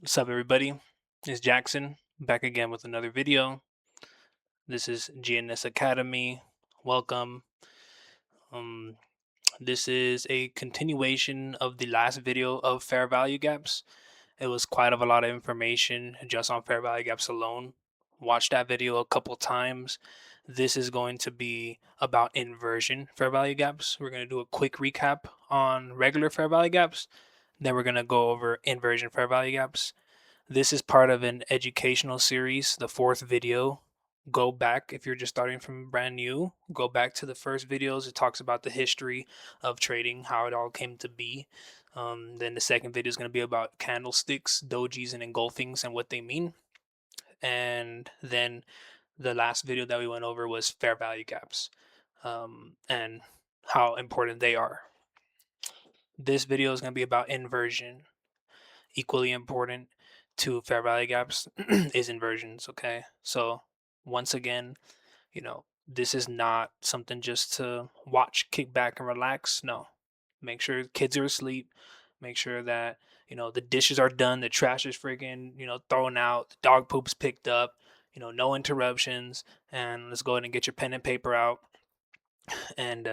What's up, everybody? It's Jackson back again with another video. This is GNS Academy. Welcome. Um, this is a continuation of the last video of fair value gaps. It was quite of a lot of information just on fair value gaps alone. Watch that video a couple times. This is going to be about inversion fair value gaps. We're going to do a quick recap on regular fair value gaps. Then we're going to go over inversion fair value gaps. This is part of an educational series, the fourth video. Go back if you're just starting from brand new. Go back to the first videos. It talks about the history of trading, how it all came to be. Then the second video is going to be about candlesticks, dojis, and engulfings and what they mean. And then the last video that we went over was fair value gaps and how important they are. This video is going to be about inversion. Equally important to fair value gaps is inversions. Okay, so once again, this is not something just to watch, kick back, and relax. No, make sure kids are asleep. Make sure that the dishes are done, the trash is freaking thrown out, the dog poop's picked up. No interruptions, and let's go ahead and get your pen and paper out. And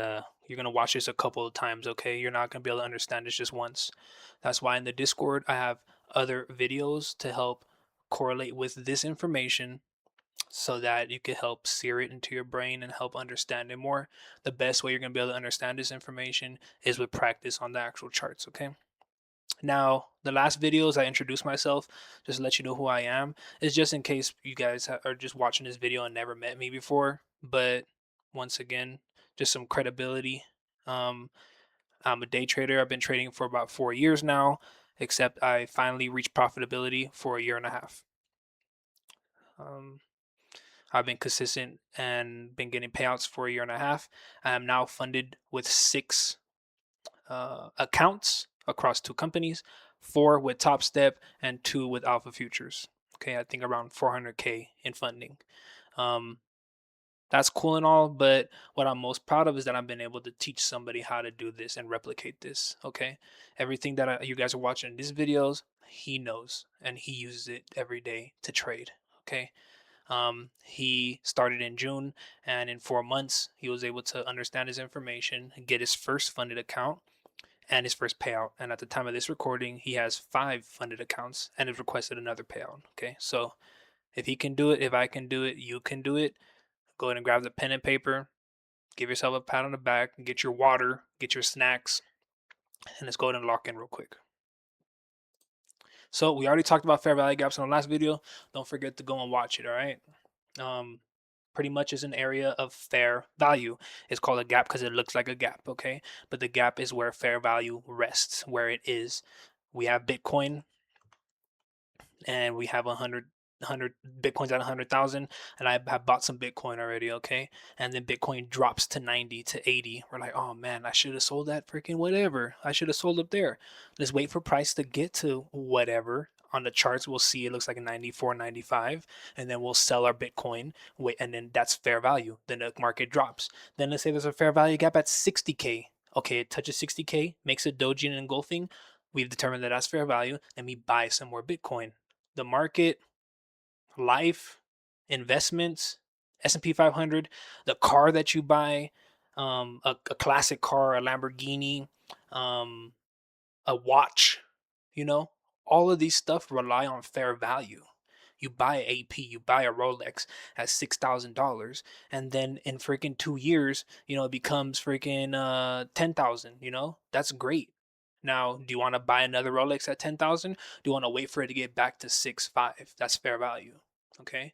you're gonna watch this a couple of times. Okay, you're not gonna be able to understand this just once. That's why in the Discord I have other videos to help correlate with this information so that you can help sear it into your brain and help understand it more. The best way you're going to be able to understand this information is with practice on the actual charts. Okay, now the last videos I introduced myself just to let you know who I am. Is just in case you guys are just watching this video and never met me before. But once again, just some credibility. um, I'm a day trader. I've been trading for about 4 years now, except I finally reached profitability for a year and a half. um, I've been consistent and been getting payouts for a year and a half. I am now funded with six accounts across two companies, four with Top Step and two with Alpha Futures. Okay, I think around 400K in funding. Um, that's cool and all, but what I'm most proud of is that I've been able to teach somebody how to do this and replicate this. Okay, everything that you guys are watching in these videos, he knows and he uses it every day to trade. Okay, he started in June, and in 4 months, he was able to understand his information, get his first funded account, and his first payout. And at the time of this recording, he has 5 funded accounts and has requested another payout. Okay, so if he can do it, if I can do it, you can do it. Go ahead and grab the pen and paper, give yourself a pat on the back, get your water, get your snacks, and let's go ahead and lock in real quick. So we already talked about fair value gaps in the last video. Don't forget to go and watch it. All right. Um, pretty much is an area of fair value. It's called a gap because it looks like a gap, okay? But the gap is where fair value rests, where it is. We have Bitcoin, and we have 100 Bitcoins at 100,000, and I have bought some Bitcoin already, okay? And then Bitcoin drops to 90 to 80. We're like, oh man, I should have sold that freaking whatever. I should have sold up there. Let's wait for price to get to whatever. On the charts, we'll see it looks like a 94, 95, and then we'll sell our Bitcoin. Wait, and then that's fair value. Then the market drops. Then let's say there's a fair value gap at 60K. Okay, it touches 60K, makes a doji and engulfing. We've determined that that's fair value. Let me buy some more Bitcoin. The market, life, investments, S&P 500, the car that you buy, a classic car, a Lamborghini, um, a watch, you know, all of these stuff rely on fair value. You buy a AP, you buy a Rolex at $6,000, and then in freaking 2 years, it becomes freaking 10,000. That's great. Now, do you want to buy another Rolex at 10,000? Do you want to wait for it to get back to 6.5? That's fair value. Okay.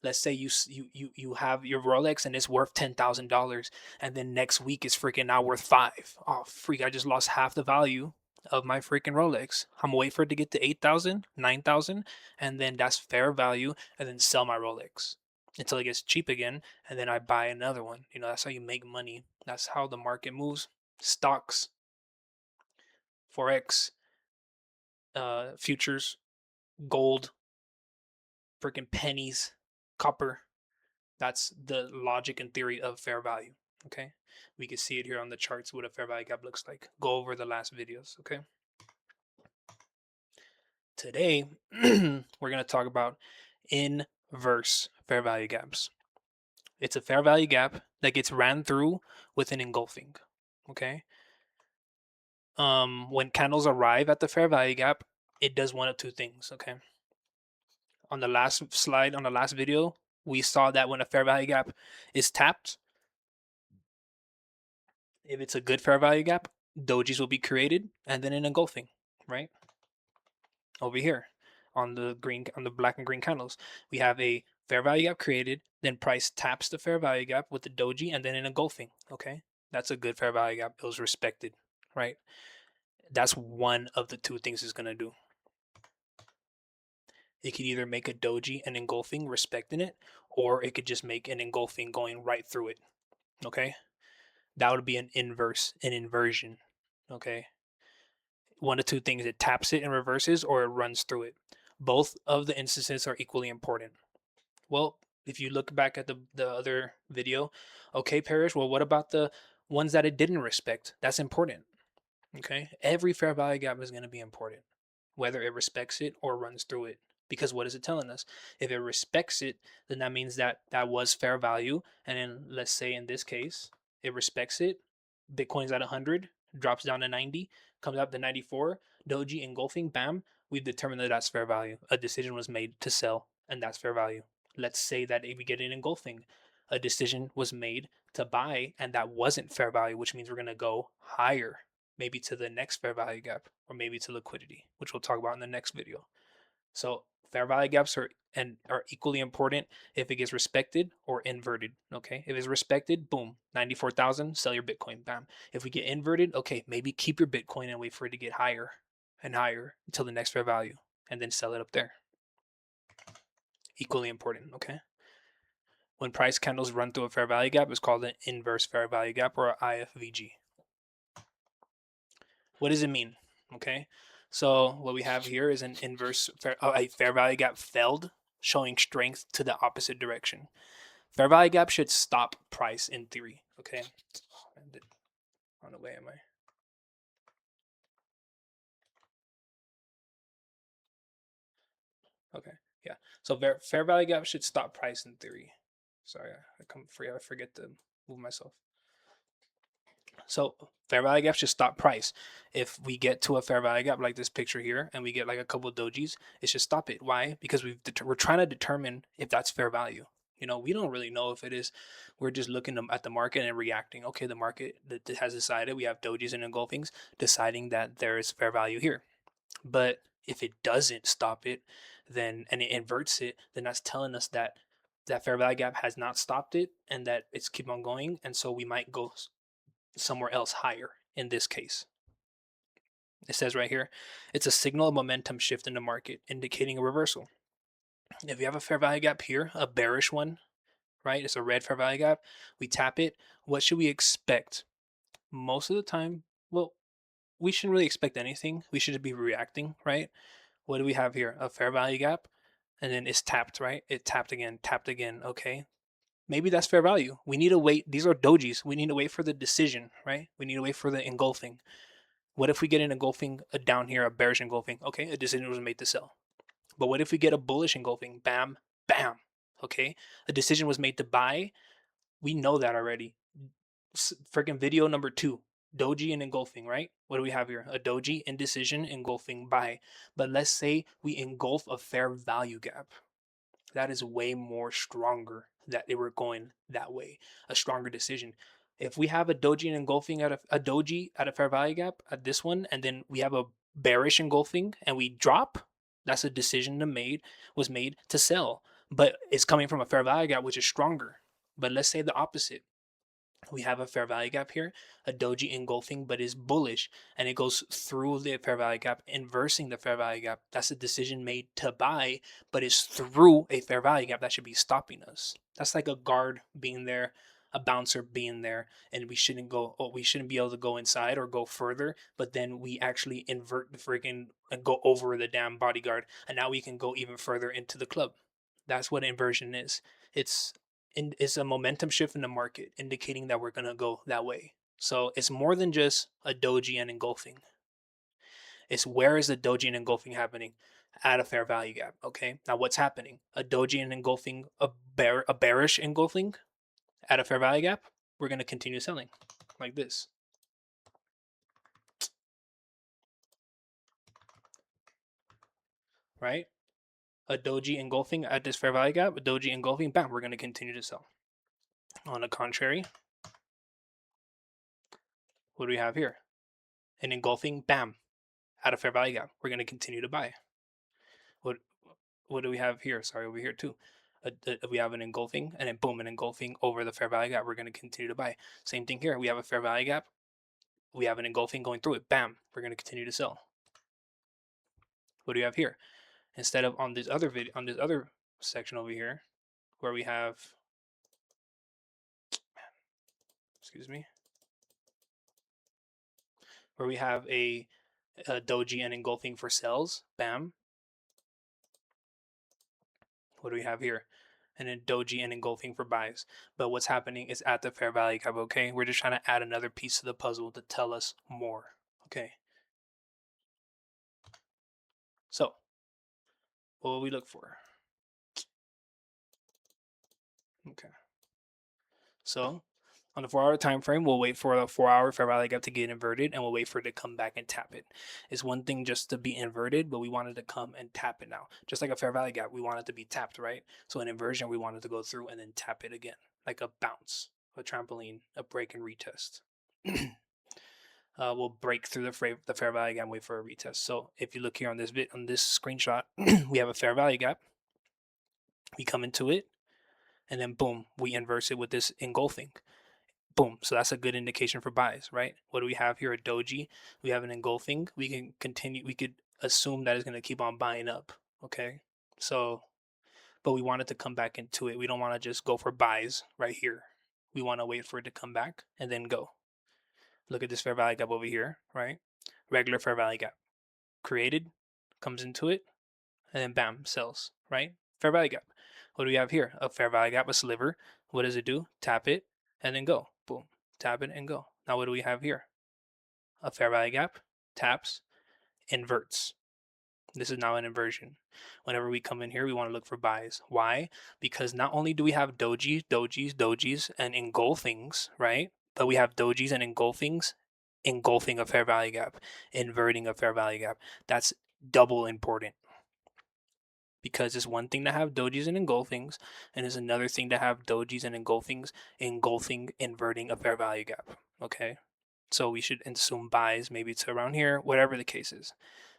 Let's say you have your Rolex and it's worth $10,000, and then next week it's freaking now worth five. Oh freak! I just lost half the value of my freaking Rolex. I'm gonna wait for it to get to 8,000, 9,000, and then that's fair value, and then sell my Rolex until it gets cheap again, and then I buy another one. That's how you make money. That's how the market moves. Stocks, forex, futures, gold, freaking pennies, copper. That's the logic and theory of fair value. Okay, we can see it here on the charts what a fair value gap looks like. Go over the last videos. Okay. Today, we're going to talk about inverse fair value gaps. It's a fair value gap that gets ran through with an engulfing. Okay. When candles arrive at the fair value gap, it does one of two things. Okay. On the last slide, on the last video, we saw that when a fair value gap is tapped, if it's a good fair value gap, dojis will be created and then an engulfing, right? Over here on the black and green candles, we have a fair value gap created, then price taps the fair value gap with the doji and then an engulfing. Okay, that's a good fair value gap. It was respected, right? That's one of the two things it's gonna do. It could either make a doji and engulfing respecting it, or it could just make an engulfing going right through it. Okay, that would be an inversion. Okay, one of two things: it taps it and reverses, or it runs through it. Both of the instances are equally important. Well, if you look back at the other video, okay, Parrish, well, what about the ones that it didn't respect? That's important. Okay. Every fair value gap is going to be important, whether it respects it or runs through it. Because what is it telling us? If it respects it, then that means that that was fair value. And then let's say in this case, it respects it. Bitcoin's at 100, drops down to 90, comes up to 94, doji engulfing, bam, we've determined that that's fair value. A decision was made to sell, and that's fair value. Let's say that if we get an engulfing, a decision was made to buy, and that wasn't fair value, which means we're going to go higher, maybe to the next fair value gap, or maybe to liquidity, which we'll talk about in the next video. So fair value gaps are equally important if it gets respected or inverted. Okay, if it's respected, boom, 94,000, sell your Bitcoin, bam. If we get inverted, okay, maybe keep your Bitcoin and wait for it to get higher and higher until the next fair value, and then sell it up there. Equally important. Okay. When price candles run through a fair value gap, it's called an inverse fair value gap, or IFVG. What does it mean? Okay, so what we have here is an a fair value gap failed, showing strength to the opposite direction. Fair value gap should stop price in theory. Okay, on the way am I? Okay, yeah. So fair value gap should stop price in theory. Sorry, I forget to move myself. So fair value gap should stop price. If we get to a fair value gap like this picture here, and we get like a couple of dojis, it should stop it. Why? Because we're trying to determine if that's fair value. You know, we don't really know if it is. We're just looking at the market and reacting. Okay, the market that has decided, we have dojis and engulfings deciding that there is fair value here. But if it doesn't stop it, then and it inverts it, then that's telling us that that fair value gap has not stopped it and that it's keep on going, and so we might go somewhere else higher in this case. It says right here, it's a signal of momentum shift in the market, indicating a reversal. If you have a fair value gap here, a bearish one, right? It's a red fair value gap. We tap it. What should we expect? Most of the time, well, we shouldn't really expect anything. We should be reacting, right? What do we have here? A fair value gap, and then it's tapped, right? It tapped again, tapped again. Okay, maybe that's fair value. We need to wait. These are dojis. We need to wait for the decision, right? We need to wait for the engulfing. What if we get an engulfing down here, a bearish engulfing? Okay, a decision was made to sell. But what if we get a bullish engulfing? Bam, bam. Okay, a decision was made to buy. We know that already. Freaking video number 2, doji and engulfing, right? What do we have here? A doji, indecision, engulfing, buy. But let's say we engulf a fair value gap. That is way more stronger that they were going that way. A stronger decision. If we have a doji and engulfing at a doji at a fair value gap at this one, and then we have a bearish engulfing and we drop, that's a decision was made to sell. But it's coming from a fair value gap, which is stronger. But let's say the opposite. We have a fair value gap here, a doji engulfing, but is bullish, and it goes through the fair value gap, inversing the fair value gap. That's a decision made to buy, but it's through a fair value gap that should be stopping us. That's like a guard being there, a bouncer being there, and we shouldn't be able to go inside or go further, but then we actually invert the freaking and go over the damn bodyguard, and now we can go even further into the club. That's what inversion is. It's it's a momentum shift in the market, indicating that we're gonna go that way. So it's more than just a doji and engulfing. It's where is the doji and engulfing happening? At a fair value gap. Okay. Now what's happening? A doji and engulfing, a bearish engulfing at a fair value gap. We're going to continue selling like this, right? A doji engulfing at this fair value gap, a doji engulfing, bam, we're going to continue to sell. On the contrary, what do we have here? An engulfing, bam, at a fair value gap. We're going to continue to buy. What what do we have here? Sorry, over here too. We have an engulfing, and then boom, an engulfing over the fair value gap. We're going to continue to buy. Same thing here. We have a fair value gap. We have an engulfing going through it. Bam, we're going to continue to sell. What do you have here? Instead of on this other video, on this other section over here, where we have, excuse me, where we have a doji and engulfing for sells. Bam. What do we have here? And then doji and engulfing for buys. But what's happening is at the fair value gap. Okay, we're just trying to add another piece to the puzzle to tell us more. Okay. So, what will we look for? Okay. So, on the 4-hour time frame, we'll wait for the 4-hour fair value gap to get inverted, and we'll wait for it to come back and tap it. It's one thing just to be inverted, but we want it to come and tap it now. Just like a fair value gap, we want it to be tapped, right? So an inversion, we want it to go through and then tap it again, like a bounce, a trampoline, a break and retest. We'll break through the fair value gap and wait for a retest. So if you look here on this screenshot, we have a fair value gap. We come into it, and then boom, we inverse it with this engulfing. Boom. So that's a good indication for buys, right? What do we have here? A doji. We have an engulfing. We can continue. We could assume that it's going to keep on buying up. Okay. So, but we want it to come back into it. We don't want to just go for buys right here. We want to wait for it to come back and then go. Look at this fair value gap over here, right? Regular fair value gap created, comes into it, and then bam, sells, right? Fair value gap. What do we have here? A fair value gap, a sliver. What does it do? Tap it and then go. Boom. Tap it and go. Now what do we have here? A fair value gap, taps, inverts. This is now an inversion. Whenever we come in here, we want to look for buys. Why? Because not only do we have dojis, and engulfings, right? But we have dojis and engulfings engulfing a fair value gap, inverting a fair value gap. That's double important. Because it's one thing to have dojis and engulfings, and it's another thing to have dojis and engulfings engulfing, inverting a fair value gap. Okay, so we should assume buys, maybe it's around here, whatever the case is.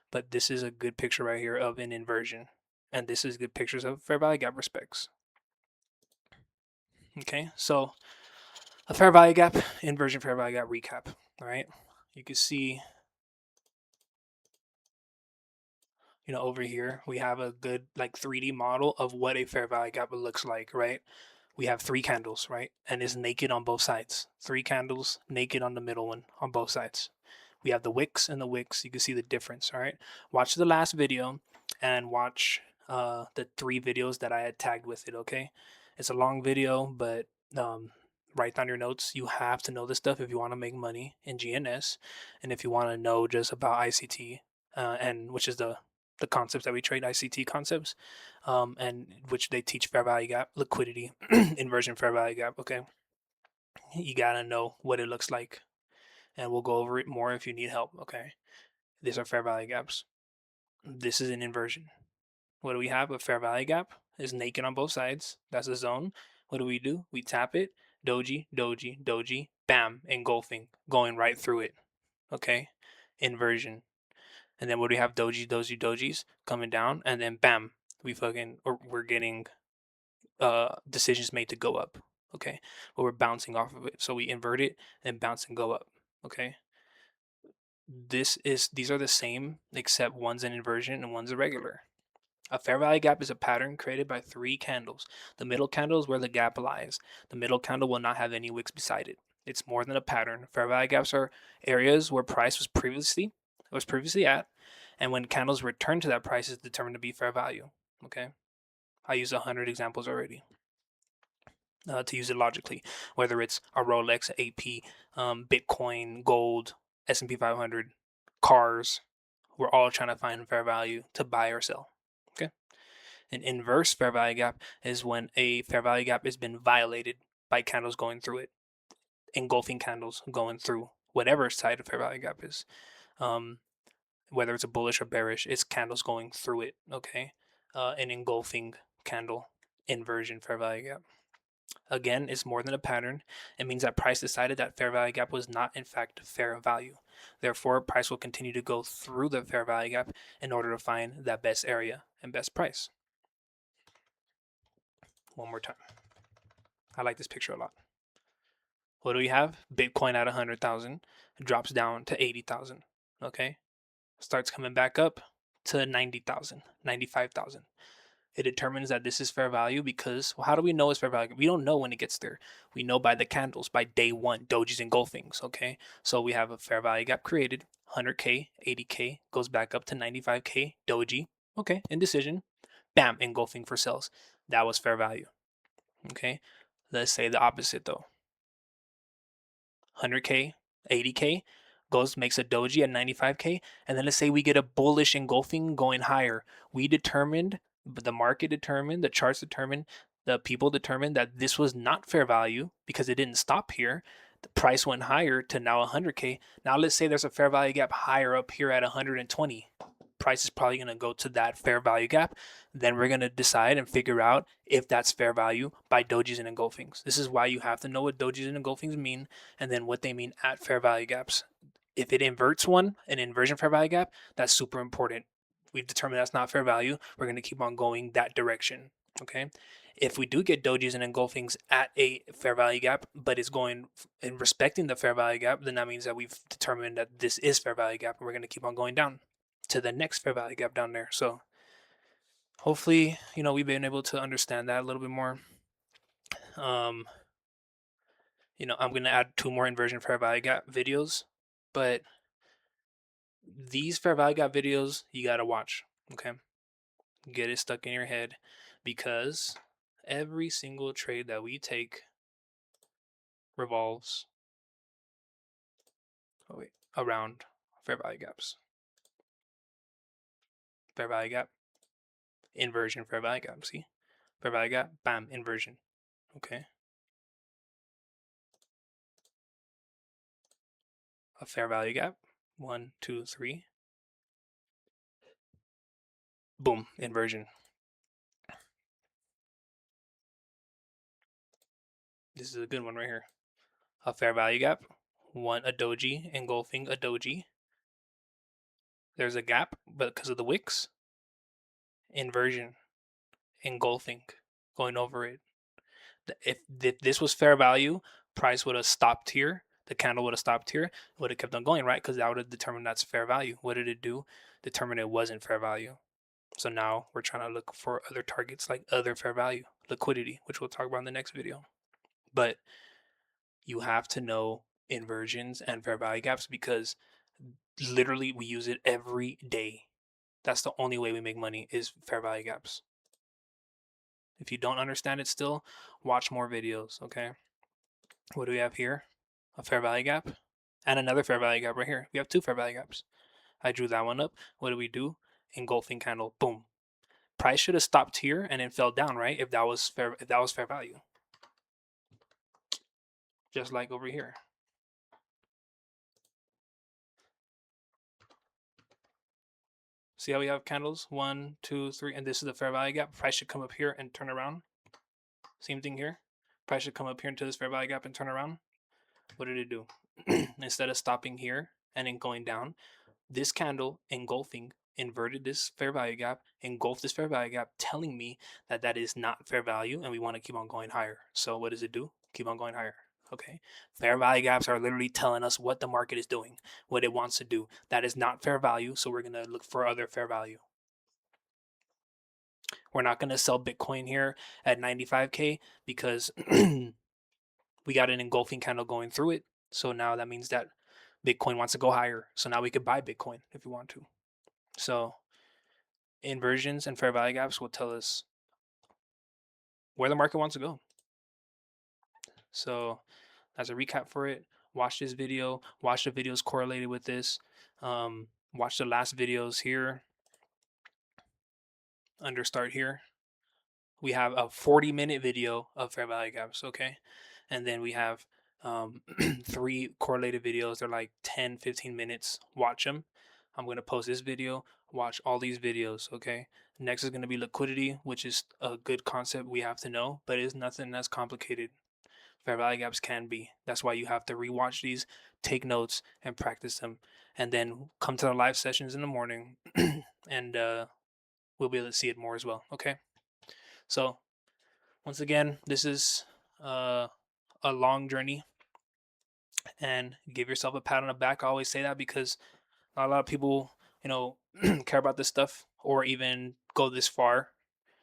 But this is a good picture right here of an inversion, and this is good pictures of fair value gap respects. Okay, so a fair value gap, inversion, fair value gap recap. All right, you can see, over here we have a good like 3D model of what a fair value gap looks like, right? We have 3 candles, right? And it's naked on both sides. 3 candles, naked on the middle one on both sides. We have the wicks and the wicks. You can see the difference, all right? Watch the last video and watch the 3 videos that I had tagged with it, okay? It's a long video, but write down your notes. You have to know this stuff if you want to make money in GNS, and if you want to know just about ICT, and which is the concepts that we trade, ICT concepts, and which they teach fair value gap, liquidity, inversion, fair value gap. Okay, you gotta know what it looks like, and we'll go over it more if you need help. Okay, these are fair value gaps. This is an inversion. What do we have? A fair value gap is naked on both sides. That's a zone. What do? We tap it. Doji, doji, doji. Bam, engulfing, going right through it. Okay, inversion. And then what do we have? Doji, doji, dojis coming down, and then bam, we're getting decisions made to go up. Okay, but we're bouncing off of it, so we invert it and bounce and go up. Okay, these are the same except one's an inversion and one's a regular. A fair value gap is a pattern created by 3 candles. The middle candle is where the gap lies. The middle candle will not have any wicks beside it. It's more than a pattern. Fair value gaps are areas where price was previously at, and when candles return to that price is determined to be fair value. Okay, I used 100 examples already to use it logically. Whether it's a Rolex, AP, Bitcoin, gold, S&P 500, cars, We're all trying to find fair value to buy or sell. Okay. An inverse fair value gap is when a fair value gap has been violated by candles going through it, engulfing candles going through whatever side of fair value gap is. Um, whether it's a bullish or bearish, it's candles going through it. Okay. An engulfing candle inversion fair value gap. Again, it's more than a pattern. It means that price decided that fair value gap was not in fact fair value. Therefore, price will continue to go through the fair value gap in order to find that best area and best price. One more time. I like this picture a lot. What do we have? Bitcoin at 100,000 drops down to 80,000. Okay. Starts coming back up to 90,000, 95,000. It determines that this is fair value because, well, how do we know it's fair value? We don't know when it gets there. We know by the candles, by day one, dojis engulfings. Okay. So we have a fair value gap created, 100K, 80K, goes back up to 95K, doji. Okay. Indecision. Bam, engulfing for sales. That was fair value. Okay. Let's say the opposite though. 100K, 80K, goes makes a doji at 95K, and then let's say we get a bullish engulfing going higher. We determined, the market determined, the charts determined, the people determined that this was not fair value because it didn't stop here. The price went higher to now 100K. Now let's say there's a fair value gap higher up here at 120. Price is probably going to go to that fair value gap. Then we're going to decide and figure out if that's fair value by dojis and engulfings. This is why you have to know what dojis and engulfings mean and then what they mean at fair value gaps. If it inverts one, an inversion fair value gap, that's super important. We've determined that's not fair value. We're going to keep on going that direction. Okay. If we do get dojis and engulfings at a fair value gap, but it's going and respecting the fair value gap, then that means that we've determined that this is fair value gap and we're going to keep on going down to the next fair value gap down there. So hopefully, we've been able to understand that a little bit more. Um, I'm going to add 2 more inversion fair value gap videos, but these fair value gap videos you got to watch. Okay. Get it stuck in your head because every single trade that we take revolves around fair value gaps. Fair value gap, inversion, fair value gap. See? Fair value gap, bam, inversion. Okay. A fair value gap. 1, 2, 3. Boom, inversion. This is a good one right here. A fair value gap. A doji engulfing a doji. There's a gap, but because of the wicks, inversion, engulfing, going over it. If this was fair value, price would have stopped here. The candle would have stopped here. Would have kept on going, right? Because that would have determined that's fair value. What did it do? Determine it wasn't fair value. So now we're trying to look for other targets like other fair value, liquidity, which we'll talk about in the next video. But you have to know inversions and fair value gaps because literally we use it every day. That's the only way we make money is fair value gaps. If you don't understand it still, watch more videos, okay? What do we have here? A fair value gap and another fair value gap right here. We have 2 fair value gaps. I drew that one up. What do we do? Engulfing candle. Boom. Price should have stopped here and then fell down, right? If that was fair value. Just like over here. See how we have candles? 1, 2, 3, and this is the fair value gap. Price should come up here and turn around. Same thing here. Price should come up here into this fair value gap and turn around. What did it do? Instead of stopping here and then going down, this candle engulfing inverted this fair value gap, engulfed this fair value gap, telling me that that is not fair value and we want to keep on going higher. So what does it do? Keep on going higher. Okay. Fair value gaps are literally telling us what the market is doing, what it wants to do. That is not fair value. So we're going to look for other fair value. We're not going to sell Bitcoin here at 95K because we got an engulfing candle going through it. So now that means that Bitcoin wants to go higher. So now we could buy Bitcoin if we want to. So inversions and fair value gaps will tell us where the market wants to go. So as a recap for it, watch this video, watch the videos correlated with this. watch the last videos here under start here. We have a 40-minute video of fair value gaps, okay? And then we have um, three correlated videos. They're like 10, 15 minutes. Watch them. I'm going to post this video. Watch all these videos, okay? Next is going to be liquidity, which is a good concept we have to know, but it's nothing that's complicated. Fair value gaps can be. That's why you have to rewatch these, take notes, and practice them. And then come to the live sessions in the morning, and we'll be able to see it more as well, okay? So once again, this is uh, a long journey, and give yourself a pat on the back. I always say that because not a lot of people, care about this stuff or even go this far.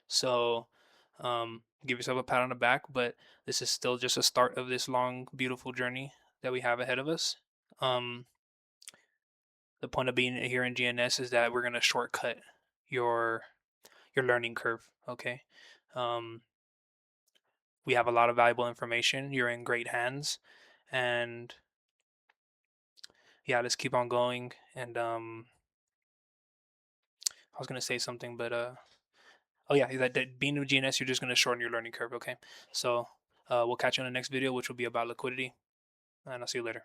So give yourself a pat on the back, but this is still just a start of this long, beautiful journey that we have ahead of us. Um, the point of being here in GNS is that we're gonna shortcut your your learning curve. Okay. Um, we have a lot of valuable information. You're in great hands, and yeah, let's keep on going. And I was gonna say something, but oh yeah, that being new GNS, you're just gonna shorten your learning curve. Okay, so we'll catch you on the next video, which will be about liquidity, and I'll see you later.